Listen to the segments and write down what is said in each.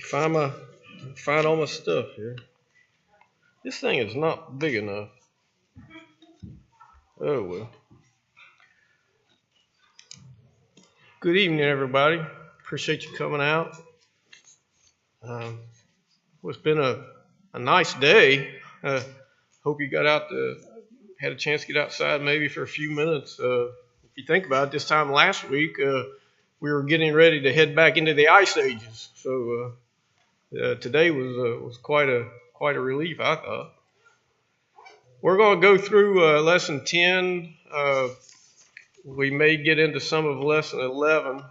Find all my stuff here. This thing is not big enough. Oh well. Good evening, everybody. Appreciate you coming out. Well, it's been a nice day. Hope you got out had a chance to get outside maybe for a few minutes. If you think about it, this time last week we were getting ready to head back into the ice ages. So today was quite a relief, I thought. We're going to go through lesson 10. We may get into some of lesson 11.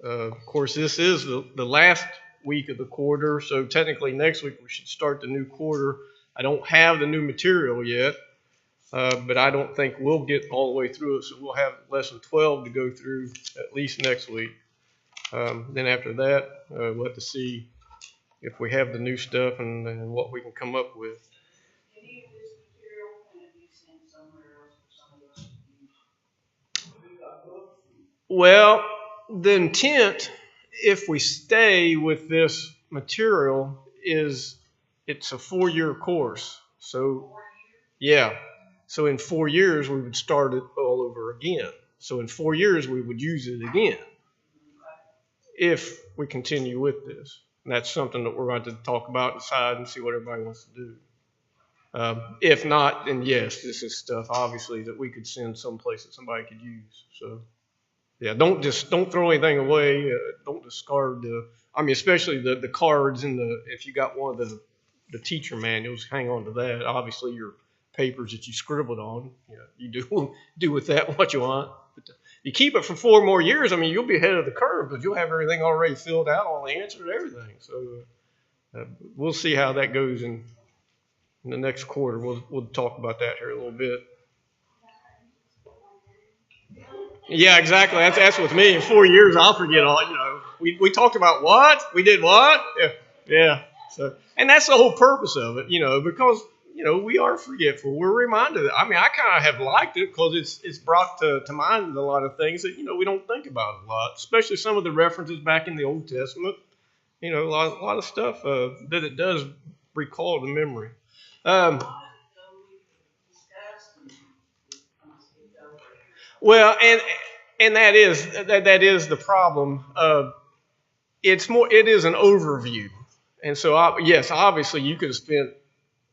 Of course, this is the last week of the quarter, so technically next week we should start the new quarter. I don't have the new material yet, but I don't think we'll get all the way through it, so we'll have lesson 12 to go through at least next week. Then after that, we'll have to see if we have the new stuff and what we can come up with. Well, the intent, if we stay with this material, is it's a 4-year course. So, yeah. So in 4 years, we would start it all over again. So in 4 years, we would use it again if we continue with this. And that's something that we're going to talk about, decide, and see what everybody wants to do. If not, then yes, this is stuff, obviously, that we could send someplace that somebody could use. So. Yeah, don't throw anything away. Don't discard especially the cards and if you got one of the teacher manuals, hang on to that. Obviously, your papers that you scribbled on, you do with that what you want. But you keep it for 4 more years. I mean, you'll be ahead of the curve because you'll have everything already filled out, all the answers, everything. So we'll see how that goes in the next quarter. We'll talk about that here a little bit. Yeah, exactly. That's with me. In 4 years, I'll forget all. We talked about what we did. What? Yeah. So, and that's the whole purpose of it. Because we are forgetful. We're reminded. I mean, I kind of have liked it because it's brought to mind a lot of things that we don't think about a lot, especially some of the references back in the Old Testament. A lot of stuff that it does recall to memory. Well, and that is the problem. It is an overview, and so yes, obviously you could have spent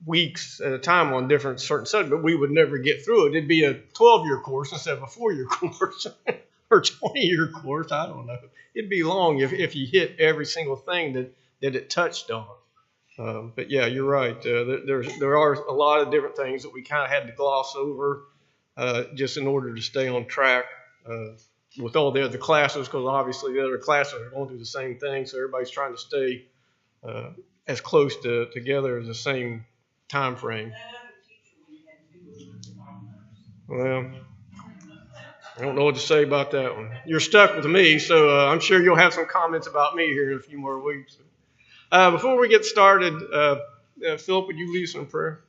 weeks at a time on different certain subjects, but we would never get through it. It'd be a 12-year course instead of a 4-year course or 20-year course. I don't know. It'd be long if you hit every single thing that it touched on. But yeah, you're right. There are a lot of different things that we kind of had to gloss over. Just in order to stay on track with all the other classes, because obviously the other classes are going through the same thing, so everybody's trying to stay as close together as the same time frame. Well, I don't know what to say about that one. You're stuck with me, so I'm sure you'll have some comments about me here in a few more weeks. Before we get started, Philip, would you lead us in prayer?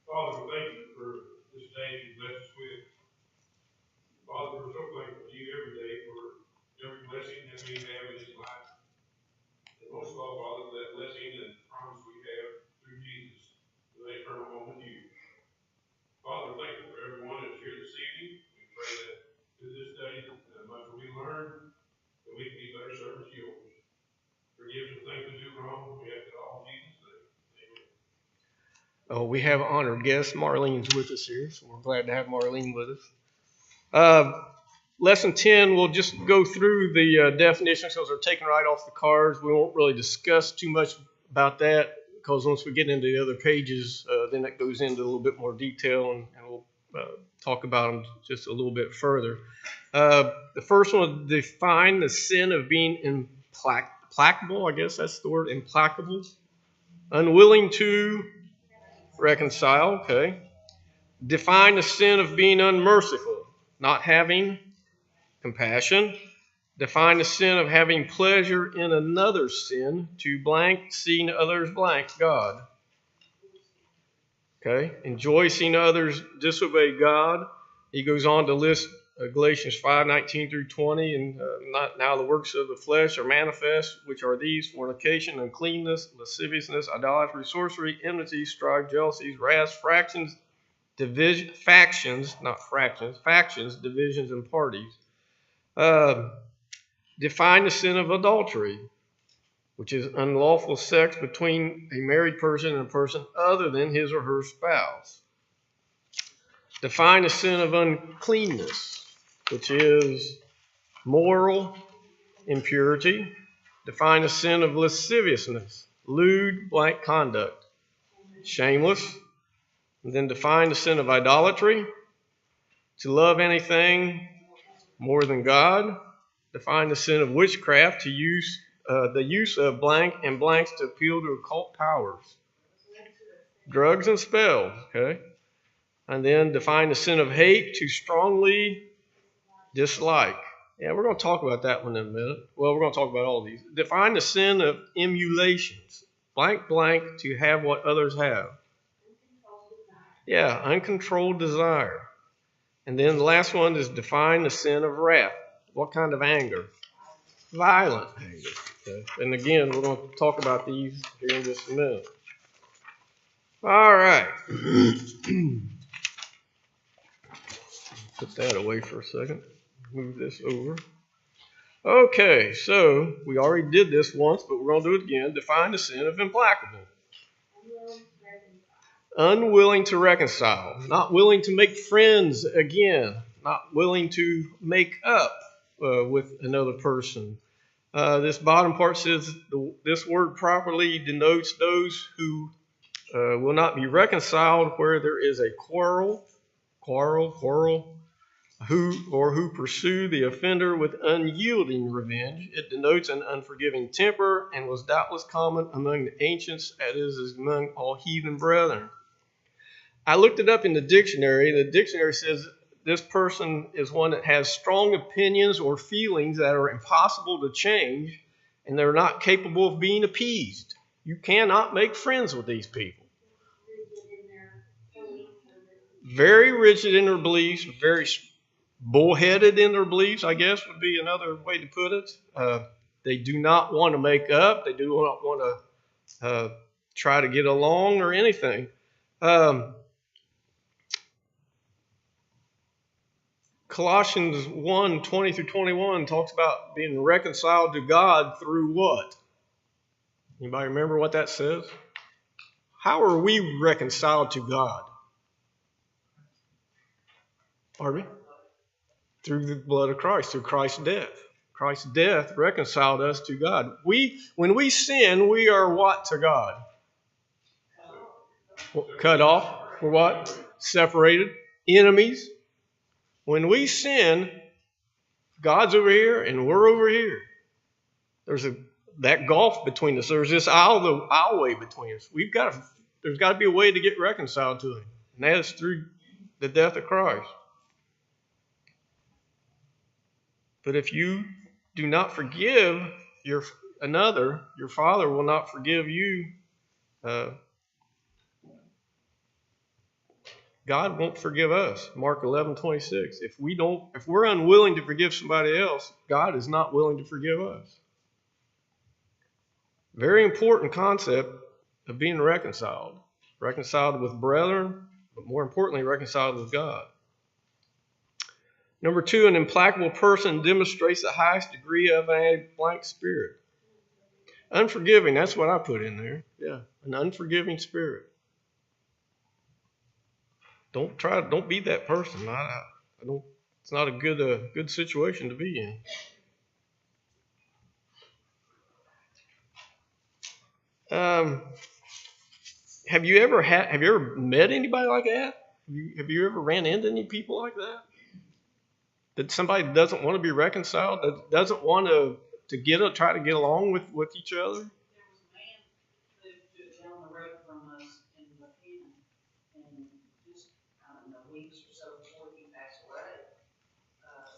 Father, thank you for this day you blessed us with. Father, we're so thankful to you every day for every blessing that we have in this life. And most of all, Father, that blessing and promise we have through Jesus, the eternal home with you. Father, thank you for everyone that's here this evening. We pray that through this study, as much as we learn, that we can be better servants of yours. Forgive us the things we do wrong. We ask it all in Jesus' name. Oh, we have honored guest. Marlene's with us here, so we're glad to have Marlene with us. Lesson 10, we'll just go through the definitions because they're taken right off the cards. We won't really discuss too much about that because once we get into the other pages, then it goes into a little bit more detail, and we'll talk about them just a little bit further. The first one will define the sin of being implacable. I guess that's the word, implacable. Unwilling to reconcile, okay. Define the sin of being unmerciful, not having compassion. Define the sin of having pleasure in another's sin, to blank, seeing others blank, God. Okay, enjoy seeing others disobey God. He goes on to list Galatians 5:19 through 20, and not now the works of the flesh are manifest, which are these: fornication, uncleanness, lasciviousness, idolatry, sorcery, enmity, strife, jealousies, wrath, factions, divisions, and parties. Define the sin of adultery, which is unlawful sex between a married person and a person other than his or her spouse. Define the sin of uncleanness, which is moral impurity. Define the sin of lasciviousness, lewd, blank conduct, shameless. And then define the sin of idolatry, to love anything more than God. Define the sin of witchcraft, to use the use of blank and blanks to appeal to occult powers. Drugs and spells, okay? And then define the sin of hate, to strongly dislike. Yeah, we're going to talk about that one in a minute. Well, we're going to talk about all these. Define the sin of emulations, blank, blank, to have what others have. Yeah, uncontrolled desire. And then the last one is define the sin of wrath. What kind of anger? Violent anger. Okay. And again, we're going to talk about these here in just a minute. All right. Put that away for a second. Move this over. Okay, so we already did this once, but we're going to do it again. Define the sin of implacable. Unwilling to reconcile. Not willing to make friends again. Not willing to make up with another person. This bottom part says this word properly denotes those who will not be reconciled where there is a quarrel, who pursue the offender with unyielding revenge. It denotes an unforgiving temper and was doubtless common among the ancients, as is among all heathen brethren. I looked it up in the dictionary. The dictionary says this person is one that has strong opinions or feelings that are impossible to change, and they're not capable of being appeased. You cannot make friends with these people. Very rigid in their beliefs, very bullheaded in their beliefs, I guess would be another way to put it. They do not want to make up. They do not want to try to get along or anything. Colossians 1:20 through 21 talks about being reconciled to God through what? Anybody remember what that says? How are we reconciled to God? Pardon me? Through the blood of Christ, through Christ's death. Christ's death reconciled us to God. When we sin, we are what to God? Cut off. We're what? Separated. Enemies. When we sin, God's over here and we're over here. There's that gulf between us. There's this aisleway between us. There's got to be a way to get reconciled to Him, and that is through the death of Christ. But if you do not forgive your Father will not forgive you. God won't forgive us. Mark 11:26. If we're unwilling to forgive somebody else, God is not willing to forgive us. Very important concept of being reconciled. Reconciled with brethren, but more importantly, reconciled with God. Number 2, an implacable person demonstrates the highest degree of a blank spirit. Unforgiving, that's what I put in there. Yeah, an unforgiving spirit. Don't be that person. I don't. It's not a good situation to be in. Have you ever met anybody like that? Have you ever ran into any people like that? That somebody doesn't want to be reconciled, that doesn't want to try to get along with each other? There was a man who lived down the road from us in Buchanan, and just, I don't know, weeks or so before he passed away,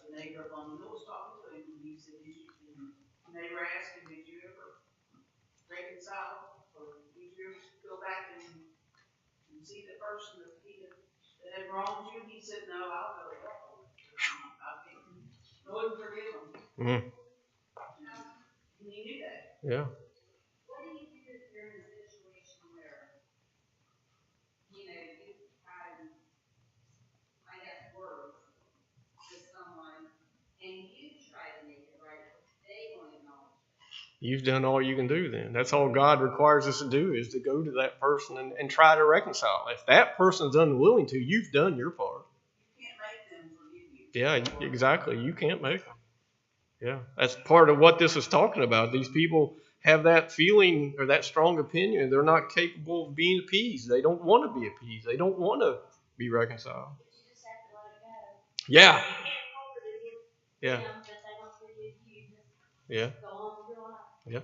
the neighbor on the hill was talking to him, and he said, the neighbor asked him, did you ever reconcile, or did you ever go back and see the person that had wronged you? He said, no, I'll go to hell. I've Mm. And you knew that. Yeah. What do you do if you're in a situation where, you know, you kind of, I guess, words with someone and you try to make it right, but they won't acknowledge it? You've done all you can do then. That's all God requires us to do, is to go to that person and try to reconcile. If that person's unwilling to, you've done your part. You can't make them forgive you. Yeah, exactly. You can't make them. Yeah, that's part of what this is talking about. These people have that feeling or that strong opinion. They're not capable of being appeased. They don't want to be appeased. They don't want to be reconciled. But you just have to let it go. Yeah, You can't hold it against yeah, them because they don't forgive you. Just yeah, go on with your life. yeah.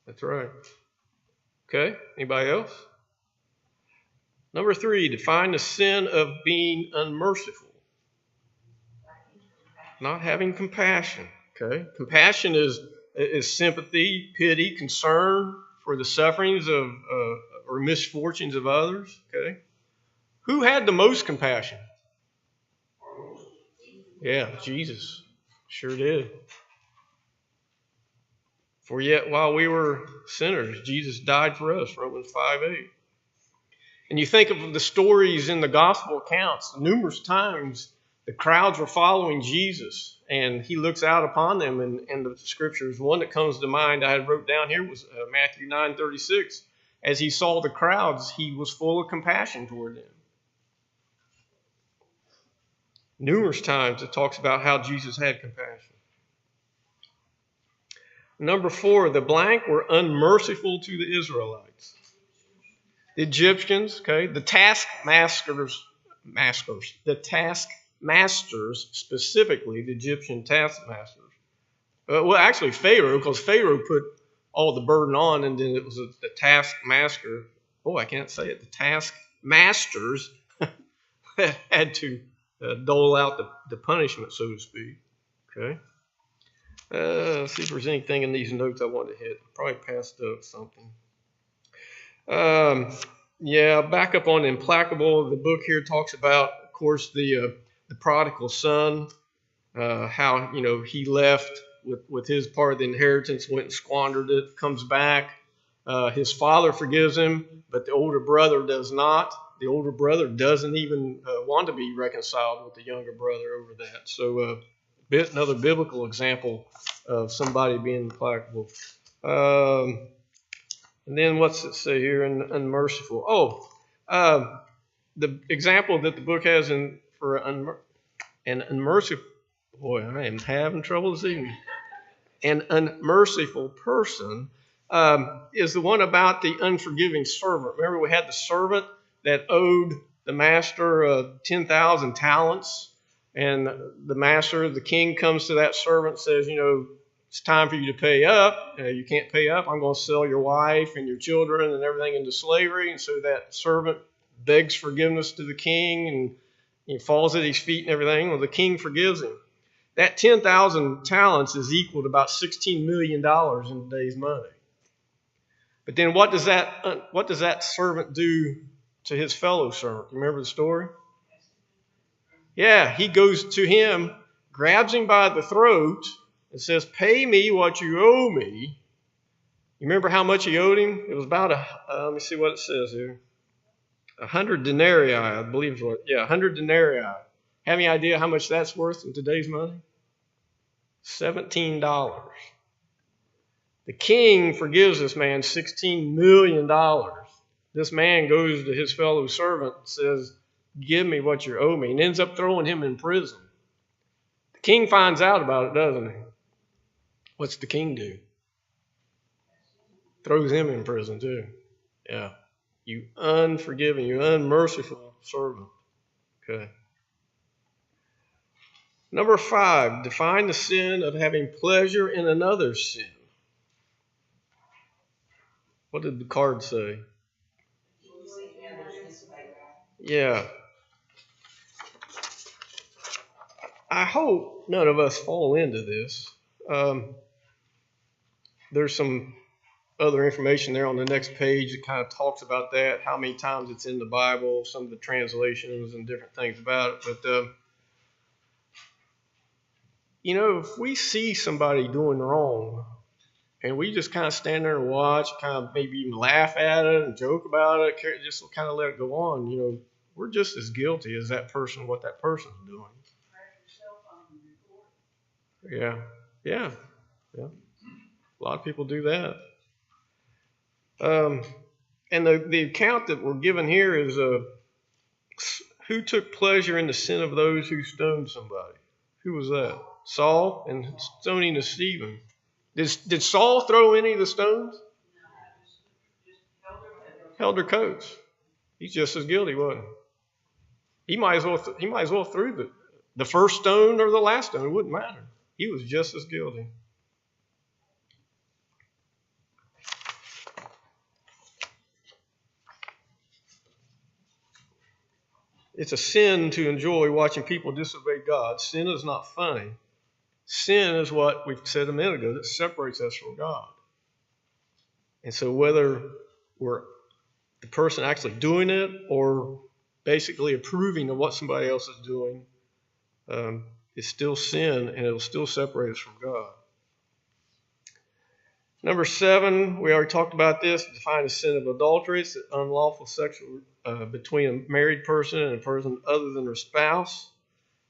That's right. Okay, anybody else? Number 3, define the sin of being unmerciful. Not having compassion. Okay, compassion is sympathy, pity, concern for the sufferings of or misfortunes of others. Okay, who had the most compassion? Yeah, Jesus sure did. For yet while we were sinners, Jesus died for us. Romans 5:8. And you think of the stories in the gospel accounts, numerous times the crowds were following Jesus, and he looks out upon them in the scriptures. One that comes to mind I had wrote down here was Matthew 9:36. As he saw the crowds, he was full of compassion toward them. Numerous times it talks about how Jesus had compassion. Number 4, the blank were unmerciful to the Israelites. The Egyptians, okay, the taskmasters, specifically the Egyptian taskmasters. Well, actually Pharaoh, because Pharaoh put all the burden on, and then it was the taskmaster. Oh, I can't say it. The taskmasters had to dole out the punishment, so to speak. Okay. Let's see if there's anything in these notes I want to hit. Probably passed up something. Yeah, back up on Implacable. The book here talks about, of course, the prodigal son, how he left with his part of the inheritance, went and squandered it, comes back. His father forgives him, but the older brother does not. The older brother doesn't even want to be reconciled with the younger brother over that. So another biblical example of somebody being implacable. And then what's it say here in unmerciful? The example that the book has for an unmerciful, boy, I am having trouble this evening. An unmerciful person is the one about the unforgiving servant. Remember, we had the servant that owed the master 10,000 talents. And the master, the king, comes to that servant and says, it's time for you to pay up. You can't pay up. I'm going to sell your wife and your children and everything into slavery. And so that servant begs forgiveness to the king, and he falls at his feet and everything. Well, the king forgives him. That 10,000 talents is equal to about $16 million in today's money. But then what does that servant do to his fellow servant? Remember the story? Yeah, he goes to him, grabs him by the throat, and says, "Pay me what you owe me." You remember how much he owed him? It was about let me see what it says here. 100 denarii, I believe is what. Yeah, 100 denarii. Have any idea how much that's worth in today's money? $17. The king forgives this man $16 million. This man goes to his fellow servant and says, "Give me what you owe me," and ends up throwing him in prison. The king finds out about it, doesn't he? What's the king do? Throws him in prison too. Yeah. You unforgiving, you unmerciful servant. Okay. Number 5, define the sin of having pleasure in another's sin. What did the card say? Yeah. I hope none of us fall into this. There's some other information there on the next page that kind of talks about that, how many times it's in the Bible, some of the translations and different things about it. But, if we see somebody doing wrong and we just kind of stand there and watch, kind of maybe even laugh at it and joke about it, just kind of let it go on, we're just as guilty as that person, what that person's doing. Yeah. A lot of people do that. And the account that we're given here is who took pleasure in the sin of those who stoned somebody. Who was that? Saul and stoning of Stephen. Did Saul throw any of the stones? Held their coats. He's just as guilty, wasn't he? He might as well threw the first stone or the last stone. It wouldn't matter. He was just as guilty. It's a sin to enjoy watching people disobey God. Sin is not funny. Sin is what we said a minute ago that separates us from God. And so whether we're the person actually doing it or basically approving of what somebody else is doing, it's still sin, and it'll still separate us from God. Number 7, we already talked about this, define the sin of adultery. It's unlawful sexual between a married person and a person other than her spouse.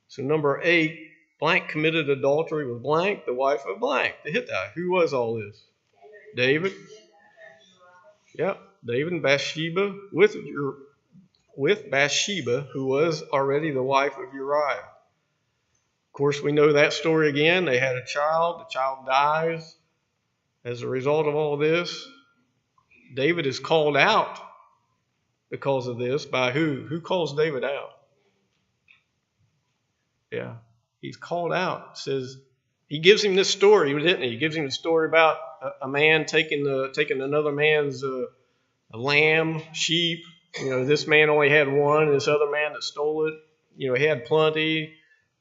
So number 8, blank committed adultery with blank, the wife of blank, the Hittite. Who was all this? David. Yep, David and Bathsheba with Bathsheba, who was already the wife of Uriah. Of course, we know that story again. They had a child. The child dies. As a result of all this, David is called out because of this by who? Who calls David out? Yeah, he's called out. It says he gives him this story, didn't he? He gives him the story about a man taking another man's lamb, sheep. This man only had one, and this other man that stole it, he had plenty,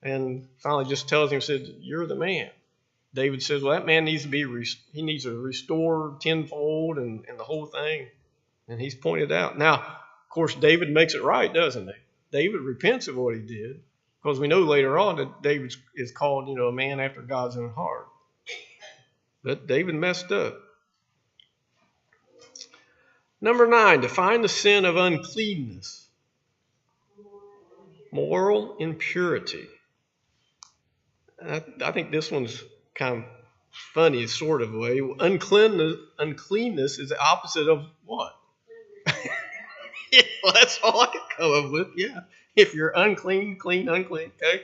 and finally just tells him, said, "You're the man." David says, well, that man needs to restore tenfold and the whole thing. And he's pointed out. Now, of course, David makes it right, doesn't he? David repents of what he did, because we know later on that David is called, a man after God's own heart. But David messed up. Number 9, define the sin of uncleanness. Moral impurity. I think this one's kind of funny, sort of way. Uncleanness is the opposite of what? Yeah, well, that's all I could come up with. Yeah, if you're unclean, clean, unclean. Okay,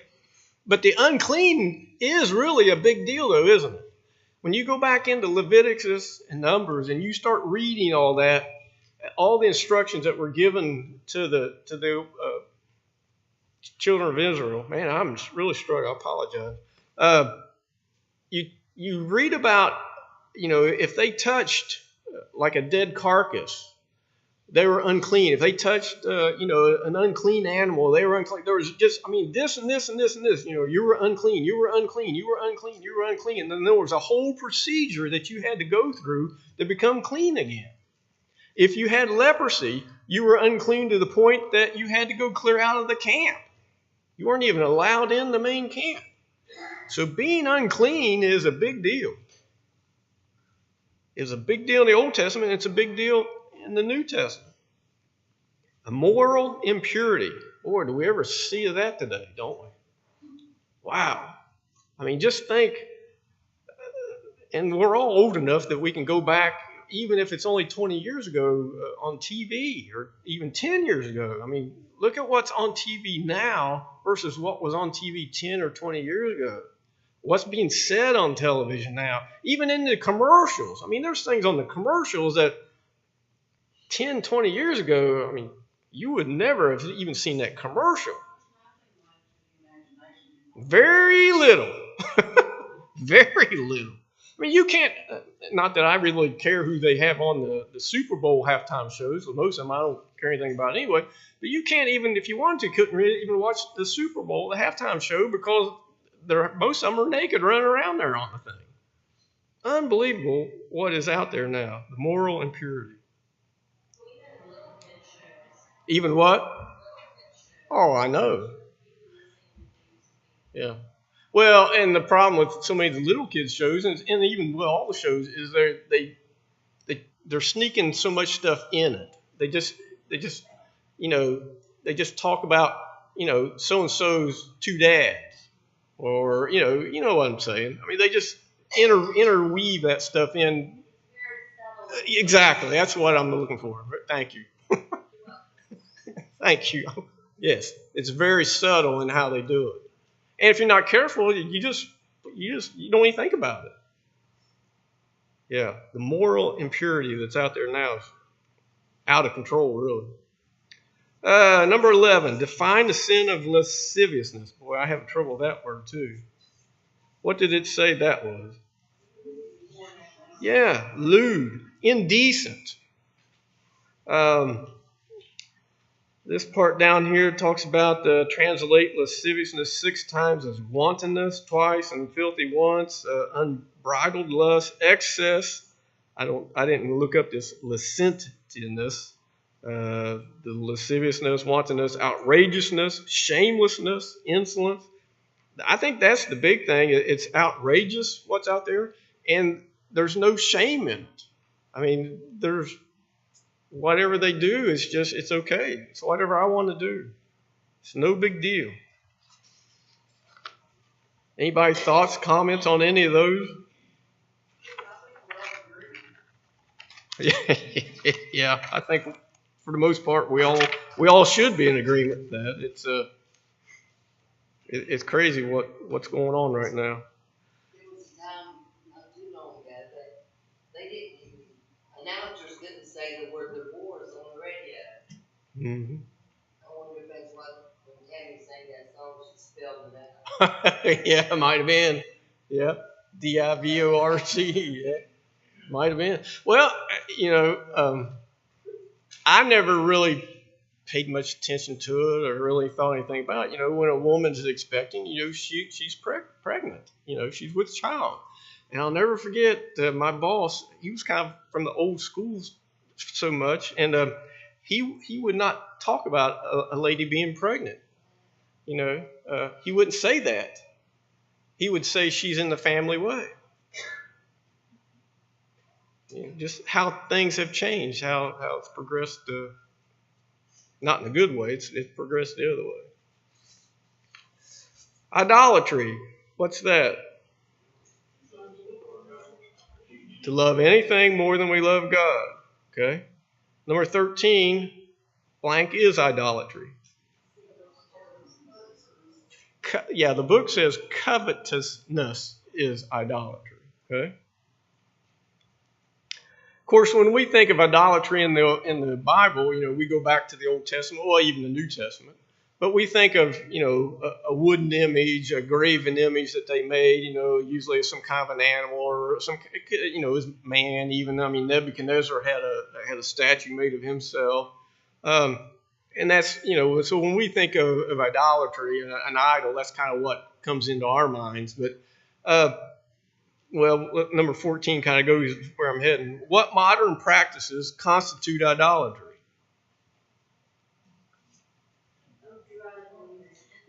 but the unclean is really a big deal, though, isn't it? When you go back into Leviticus and Numbers and you start reading all that, all the instructions that were given to the children of Israel, man, I'm really struggling. I apologize. You read about, if they touched like a dead carcass, they were unclean. If they touched, an unclean animal, they were unclean. There was just, this and this and this and this. You were unclean. You were unclean. You were unclean. You were unclean. And then there was a whole procedure that you had to go through to become clean again. If you had leprosy, you were unclean to the point that you had to go clear out of the camp. You weren't even allowed in the main camp. So being unclean is a big deal. It's a big deal in the Old Testament. It's a big deal in the New Testament. A moral impurity. Boy, do we ever see that today, don't we? Wow. Just think, and we're all old enough that we can go back, even if it's only 20 years ago on TV, or even 10 years ago. Look at what's on TV now versus what was on TV 10 or 20 years ago. What's being said on television now, even in the commercials. There's things on the commercials that 10, 20 years ago, you would never have even seen that commercial. Very little. Very little. You can't, not that I really care who they have on the Super Bowl halftime shows. Well, most of them I don't care anything about anyway. But you can't even, if you wanted to, couldn't really even watch the Super Bowl, the halftime show, because most of them are naked running around there on the thing. Unbelievable what is out there now. The moral impurity. Even what? Oh, I know. Yeah. Well, and the problem with so many of the little kids shows, and even with all the shows, is they're sneaking so much stuff in it. They just you know they just talk about so and so's two dads, or you know what I'm saying. I mean, they just interweave that stuff in. Exactly, that's what I'm looking for. Thank you, thank you. Yes, it's very subtle in how they do it, and if you're not careful, you don't even think about it. Yeah, the moral impurity that's out there now is out of control, really. Number 11, define the sin of lasciviousness. Boy, I have trouble with that word too. What did it say that was? Yeah, lewd, indecent. Um, this part down here talks about translate lasciviousness 6 times as wantonness twice and filthy once, unbridled lust, excess. I didn't look up this licentiousness, the lasciviousness, wantonness, outrageousness, shamelessness, insolence. I think that's the big thing. It's outrageous what's out there, and there's no shame in it. I mean, there's whatever they do is just, it's okay. It's whatever I want to do. It's no big deal. Anybody thoughts, comments on any of those? Yeah, I think for the most part we all should be in agreement with that. It's crazy what's going on right now. There was a time not too long ago that they didn't, announcers didn't say the word divorce on the radio. Mm-hmm. I wonder if that's what, when Tammy sang that song, she spelled it out. Yeah, it might have been. Yeah, divorce. Yeah, might have been. Well, I never really paid much attention to it or really thought anything about it. When a woman's expecting, she's pregnant. She's with child. And I'll never forget my boss. He was kind of from the old schools so much, and he would not talk about a lady being pregnant. He wouldn't say that. He would say she's in the family way. Just how things have changed, how it's progressed. Not in a good way. It's progressed the other way. Idolatry. What's that? To love anything more than we love God. Okay. Number 13, blank is idolatry. The book says covetousness is idolatry. Okay. Of course, when we think of idolatry in the Bible, we go back to the Old Testament, or even the New Testament. But we think of, a wooden image, a graven image that they made, usually some kind of an animal or some, it was man even. I mean, Nebuchadnezzar had a statue made of himself. And that's, so when we think of idolatry, an idol, that's kind of what comes into our minds. But, number 14 kind of goes where I'm heading. What modern practices constitute idolatry?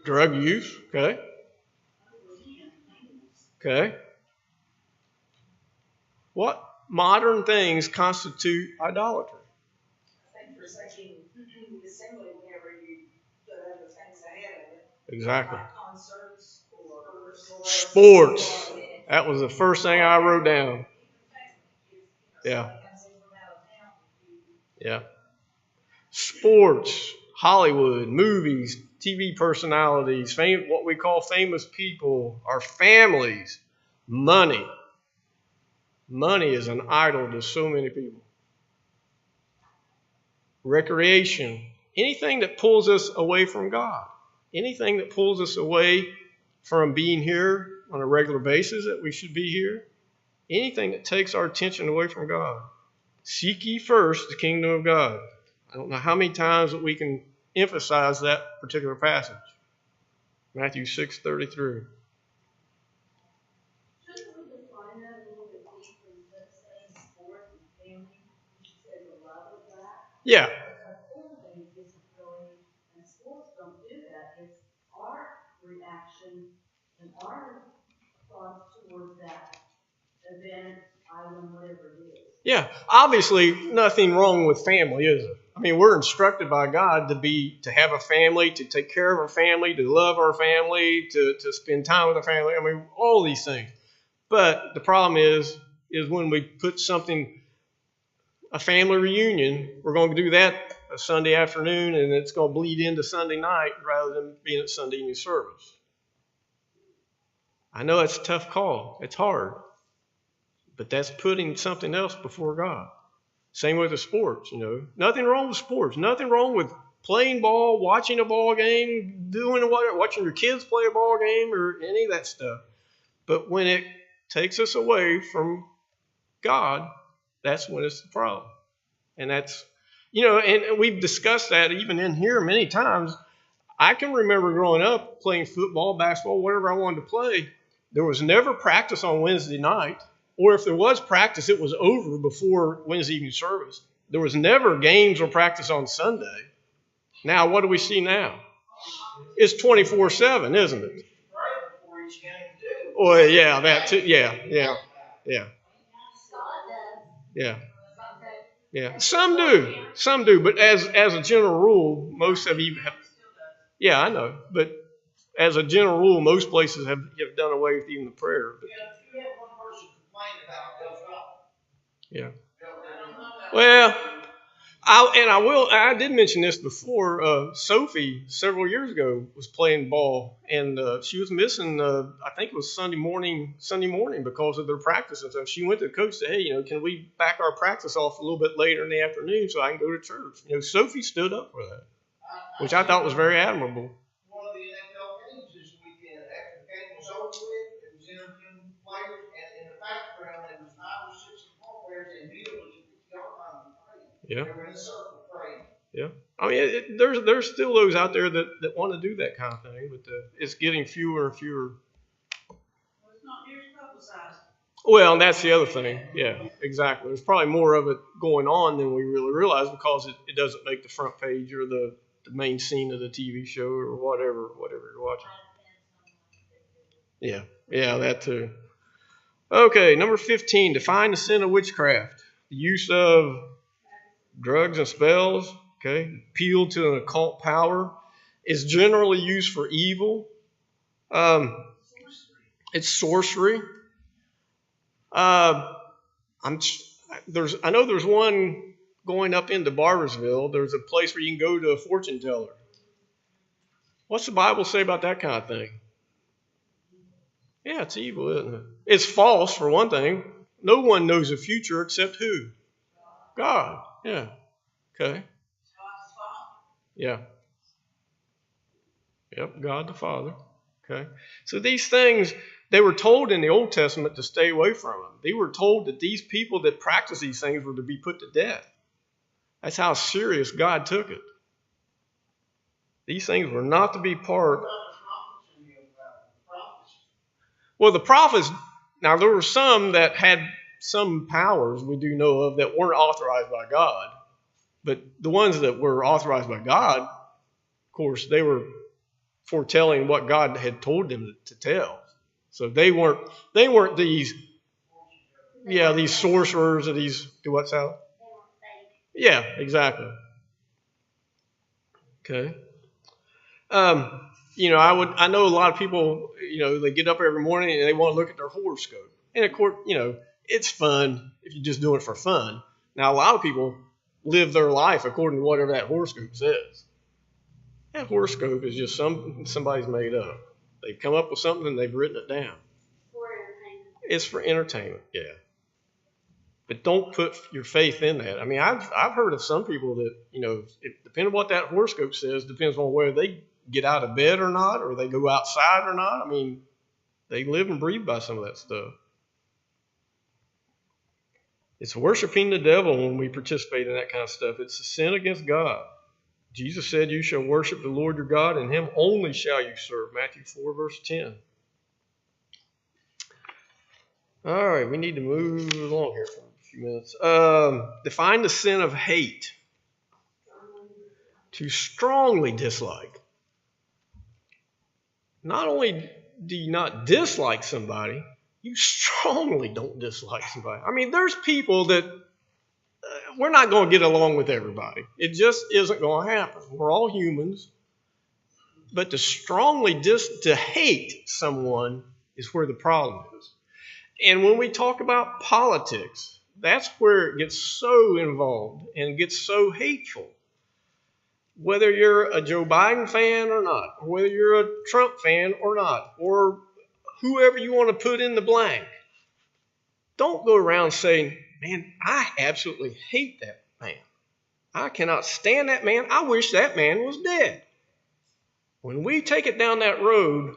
Drug use, okay. Okay. What modern things constitute idolatry? I think forsaking the assembly whenever you put other things ahead of it. Exactly. Like concerts or sports. That was the first thing I wrote down. Yeah. Yeah. Sports, Hollywood, movies, TV personalities, what we call famous people, our families, money. Money is an idol to so many people. Recreation, anything that pulls us away from God, anything that pulls us away from being here on a regular basis that we should be here, anything that takes our attention away from God. Seek ye first the kingdom of God. I don't know how many times that we can emphasize that particular passage. Matthew 6:33. Shouldn't we define that a little bit deeper instead of saying sport and family? We should say the love of that. Yeah. Because family isn't really, and sports don't do that. It's our reaction to And our thoughts towards that event, item, whatever it is. Yeah, obviously nothing wrong with family, is it? I mean, we're instructed by God to have a family, to take care of our family, to love our family, to spend time with our family. I mean, all these things. But the problem is when we put something, a family reunion, we're going to do that a Sunday afternoon, and it's going to bleed into Sunday night rather than being at Sunday evening service. I know it's a tough call. It's hard. But that's putting something else before God. Same with the sports, Nothing wrong with sports. Nothing wrong with playing ball, watching a ball game, doing whatever, watching your kids play a ball game or any of that stuff. But when it takes us away from God, that's when it's the problem. And that's, and we've discussed that even in here many times. I can remember growing up playing football, basketball, whatever I wanted to play. There was never practice on Wednesday night. Or if there was practice, it was over before Wednesday evening service. There was never games or practice on Sunday. Now, what do we see now? It's 24/7, isn't it? Oh, yeah, that too. Yeah. Some do. But as a general rule, most of you have. Yeah, I know. But as a general rule, most places have done away with even the prayer. But, yeah. Well, I did mention this before. Sophie, several years ago, was playing ball, and she was missing, I think it was Sunday morning because of their practice and stuff. She went to the coach and said, hey, can we back our practice off a little bit later in the afternoon so I can go to church? Sophie stood up for that, which I thought was very admirable. One of the NFL games this weekend, after the game was over with, it was interviewing players, and in the background, there was 5 or 6 football players, and Bill was 50-yard line praying. Yeah. They were in a circle praying. Yeah. I mean, there's still those out there that want to do that kind of thing, but it's getting fewer and fewer. Well, it's not near as publicized. Well, and that's the other thing. Yeah, exactly. There's probably more of it going on than we really realize because it doesn't make the front page or the main scene of the TV show or whatever you're watching. Yeah, that too. Okay, number 15, define the sin of witchcraft. The use of drugs and spells, appeal to an occult power, is generally used for evil. It's sorcery. I know there's one going up into Barbersville. There's a place where you can go to a fortune teller. What's the Bible say about that kind of thing? Yeah, it's evil, isn't it? It's false, for one thing. No one knows the future except who? God. Yeah. Okay. Yeah. Yep, God the Father. Okay. So these things, they were told in the Old Testament to stay away from them. They were told that these people that practice these things were to be put to death. That's how serious God took it. These things were not to be part. Well, the prophets, now there were some that had some powers we do know of that weren't authorized by God. But the ones that were authorized by God, of course, they were foretelling what God had told them to tell. So they weren't these sorcerers or these, what's that? Yeah, exactly. Okay. I know a lot of people, they get up every morning and they want to look at their horoscope. And of course, it's fun if you're just doing it for fun. Now, a lot of people live their life according to whatever that horoscope says. That horoscope is just somebody's made up. They've come up with something and they've written it down. For entertainment. It's for entertainment, yeah. But don't put your faith in that. I mean, I've heard of some people that, depending on what that horoscope says, depends on whether they get out of bed or not, or they go outside or not. I mean, they live and breathe by some of that stuff. It's worshiping the devil when we participate in that kind of stuff. It's a sin against God. Jesus said, you shall worship the Lord your God, and him only shall you serve. Matthew 4, verse 10. All right, we need to move along here for a few minutes. Define the sin of hate. To strongly dislike. Not only do you not dislike somebody, you strongly don't dislike somebody. I mean, there's people that we're not going to get along with everybody. It just isn't going to happen. We're all humans. But to strongly to hate someone is where the problem is. And when we talk about politics, that's where it gets so involved and gets so hateful. Whether you're a Joe Biden fan or not, or whether you're a Trump fan or not, or whoever you want to put in the blank, don't go around saying, man, I absolutely hate that man. I cannot stand that man. I wish that man was dead. When we take it down that road,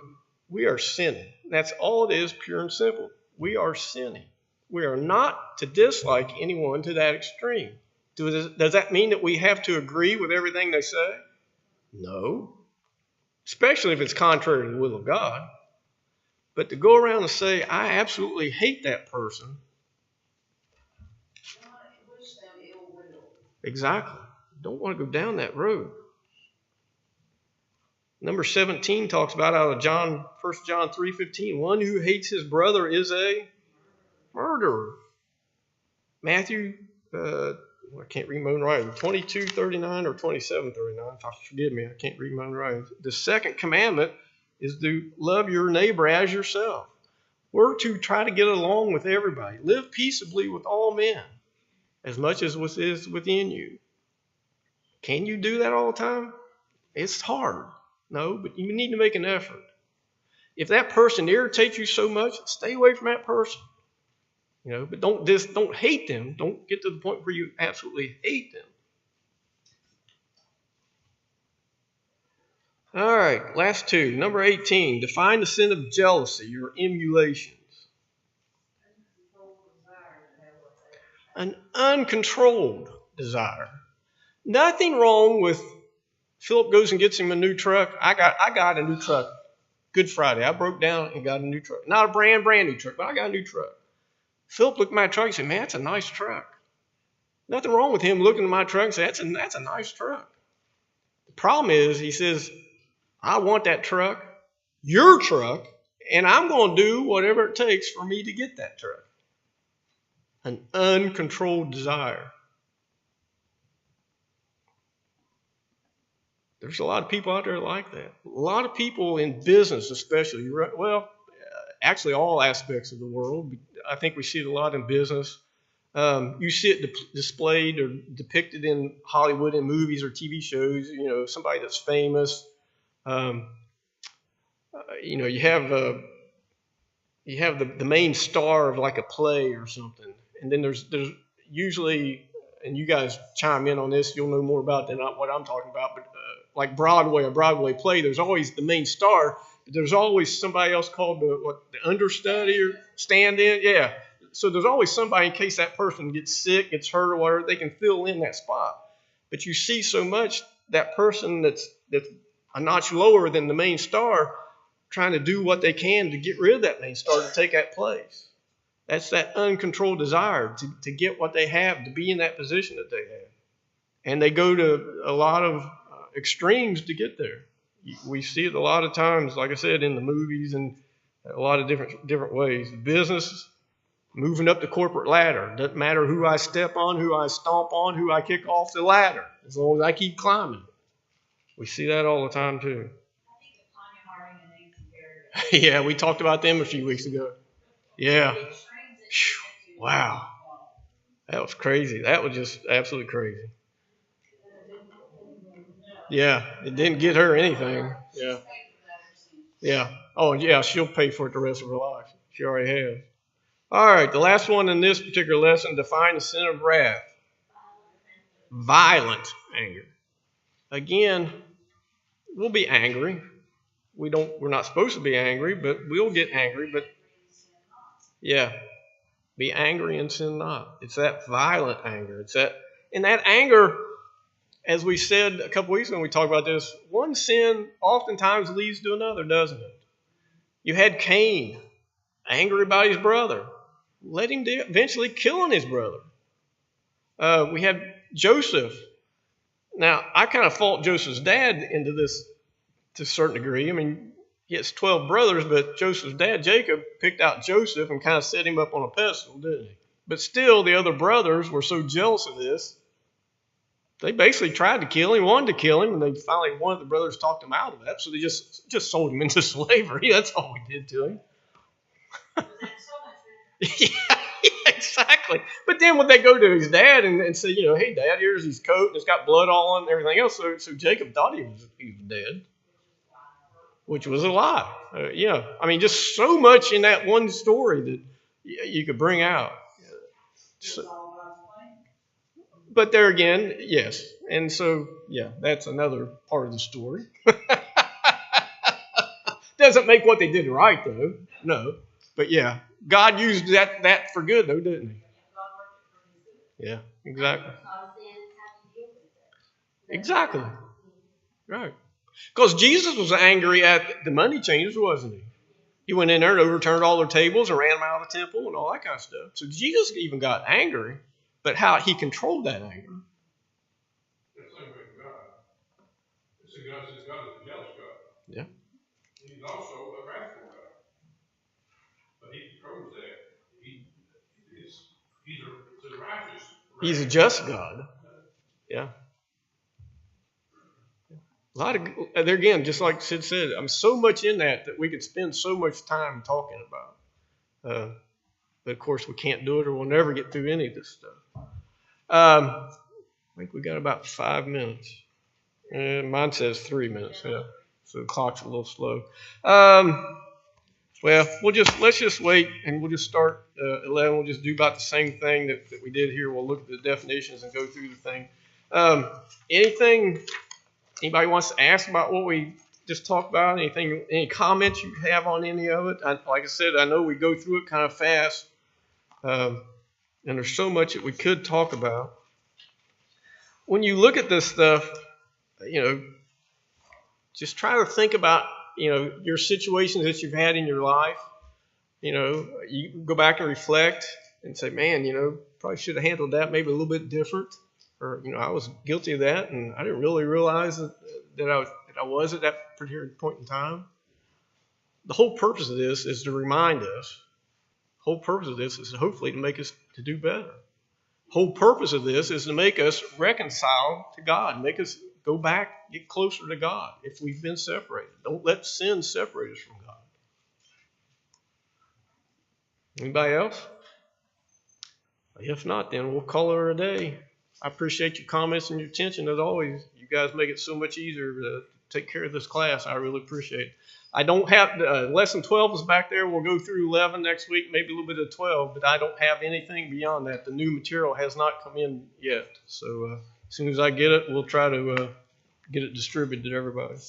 we are sinning. That's all it is, pure and simple. We are sinning. We are not to dislike anyone to that extreme. Does that mean that we have to agree with everything they say? No. Especially if it's contrary to the will of God. But to go around and say, I absolutely hate that person. Exactly. Don't want to go down that road. Number 17 talks about out of 1 John 3:15, one who hates his brother is a murderer. Matthew, I can't read my own writing, 22:39 or 27:39. Forgive me, I can't read my own writing. The second commandment is to love your neighbor as yourself. We're to try to get along with everybody. Live peaceably with all men, as much as is within you. Can you do that all the time? It's hard. No, but you need to make an effort. If that person irritates you so much, stay away from that person. But don't hate them. Don't get to the point where you absolutely hate them. All right, last two. Number 18, define the sin of jealousy or emulations. An uncontrolled desire. Nothing wrong with Philip goes and gets him a new truck. I got a new truck. Good Friday. I broke down and got a new truck. Not a brand new truck, but I got a new truck. Philip looked at my truck and said, man, that's a nice truck. Nothing wrong with him looking at my truck and saying, that's a nice truck. The problem is, he says, I want that truck, your truck, and I'm going to do whatever it takes for me to get that truck. An uncontrolled desire. There's a lot of people out there like that. A lot of people in business especially. Actually all aspects of the world. I think we see it a lot in business. You see it displayed or depicted in Hollywood in movies or TV shows. Somebody that's famous. You have the main star of like a play or something. And then there's usually, and you guys chime in on this, you'll know more about than what I'm talking about, but like Broadway, a Broadway play, there's always the main star, but there's always somebody else called the understudy or stand-in. Yeah. So there's always somebody in case that person gets sick, gets hurt or whatever, they can fill in that spot. But you see so much that person that's a notch lower than the main star trying to do what they can to get rid of that main star to take that place. That's that uncontrolled desire to get what they have, to be in that position that they have. And they go to a lot of extremes to get there. We see it a lot of times, like I said, in the movies and a lot of different ways. Business, moving up the corporate ladder. Doesn't matter who I step on, who I stomp on, who I kick off the ladder, as long as I keep climbing. We see that all the time too. Yeah, we talked about them a few weeks ago. Yeah. Wow. That was crazy. That was just absolutely crazy. Yeah, it didn't get her anything. Yeah. Yeah. Oh, yeah, she'll pay for it the rest of her life. She already has. All right, the last one in this particular lesson, define the sin of wrath. Violent anger. Again, we'll be angry. We're not supposed to be angry, but we'll get angry. But yeah, be angry and sin not. It's that violent anger. And that anger, as we said a couple weeks ago when we talked about this, one sin oftentimes leads to another, doesn't it? You had Cain, angry about his brother, led him to eventually killing his brother. We had Joseph. Now, I kind of fault Joseph's dad into this to a certain degree. I mean, he has 12 brothers, but Joseph's dad, Jacob, picked out Joseph and kind of set him up on a pedestal, didn't he? But still, the other brothers were so jealous of this, they basically tried to kill him, wanted to kill him, and they finally, one of the brothers talked him out of that, so they just sold him into slavery. That's all we did to him. Yeah, exactly. But then when they go to his dad and say, hey, Dad, here's his coat, and it's got blood all on it and everything else, so Jacob thought he was dead, which was a lie. I mean, just so much in that one story that you could bring out. But there again, yes. And so, yeah, that's another part of the story. Doesn't make what they did right, though. No. But yeah, God used that for good, though, didn't he? Yeah, exactly. Exactly. Right. Because Jesus was angry at the money changers, wasn't he? He went in there and overturned all their tables and ran them out of the temple and all that kind of stuff. So Jesus even got angry, but how he controlled that anger. That's the same way with God. God is a jealous God. Yeah. He's also a wrathful God. But he controls that. He's a righteous. He's a just God. Yeah. A lot of, there again, just like Sid said, I'm so much in that we could spend so much time talking about. But of course, we can't do it, or we'll never get through any of this stuff. I think we got about 5 minutes. Mine says 3 minutes. Yeah, so the clock's a little slow. Well, let's just wait, and we'll just start 11. We'll just do about the same thing that we did here. We'll look at the definitions and go through the thing. Anybody wants to ask about what we just talked about? Anything? Any comments you have on any of it? Like I said, I know we go through it kind of fast, and there's so much that we could talk about. When you look at this stuff, just try to think about your situations that you've had in your life. You go back and reflect and say, man, probably should have handled that maybe a little bit different. Or, I was guilty of that, and I didn't really realize that I was at that particular point in time. The whole purpose of this is to remind us. The whole purpose of this is hopefully to make us to do better. The whole purpose of this is to make us reconcile to God, make us go back, get closer to God if we've been separated. Don't let sin separate us from God. Anybody else? If not, then we'll call her a day. I appreciate your comments and your attention as always. You guys make it so much easier to take care of this class. I really appreciate it. I don't have lesson 12 is back there. We'll go through 11 next week, maybe a little bit of 12, but I don't have anything beyond that. The new material has not come in yet. So as soon as I get it, we'll try to get it distributed to everybody.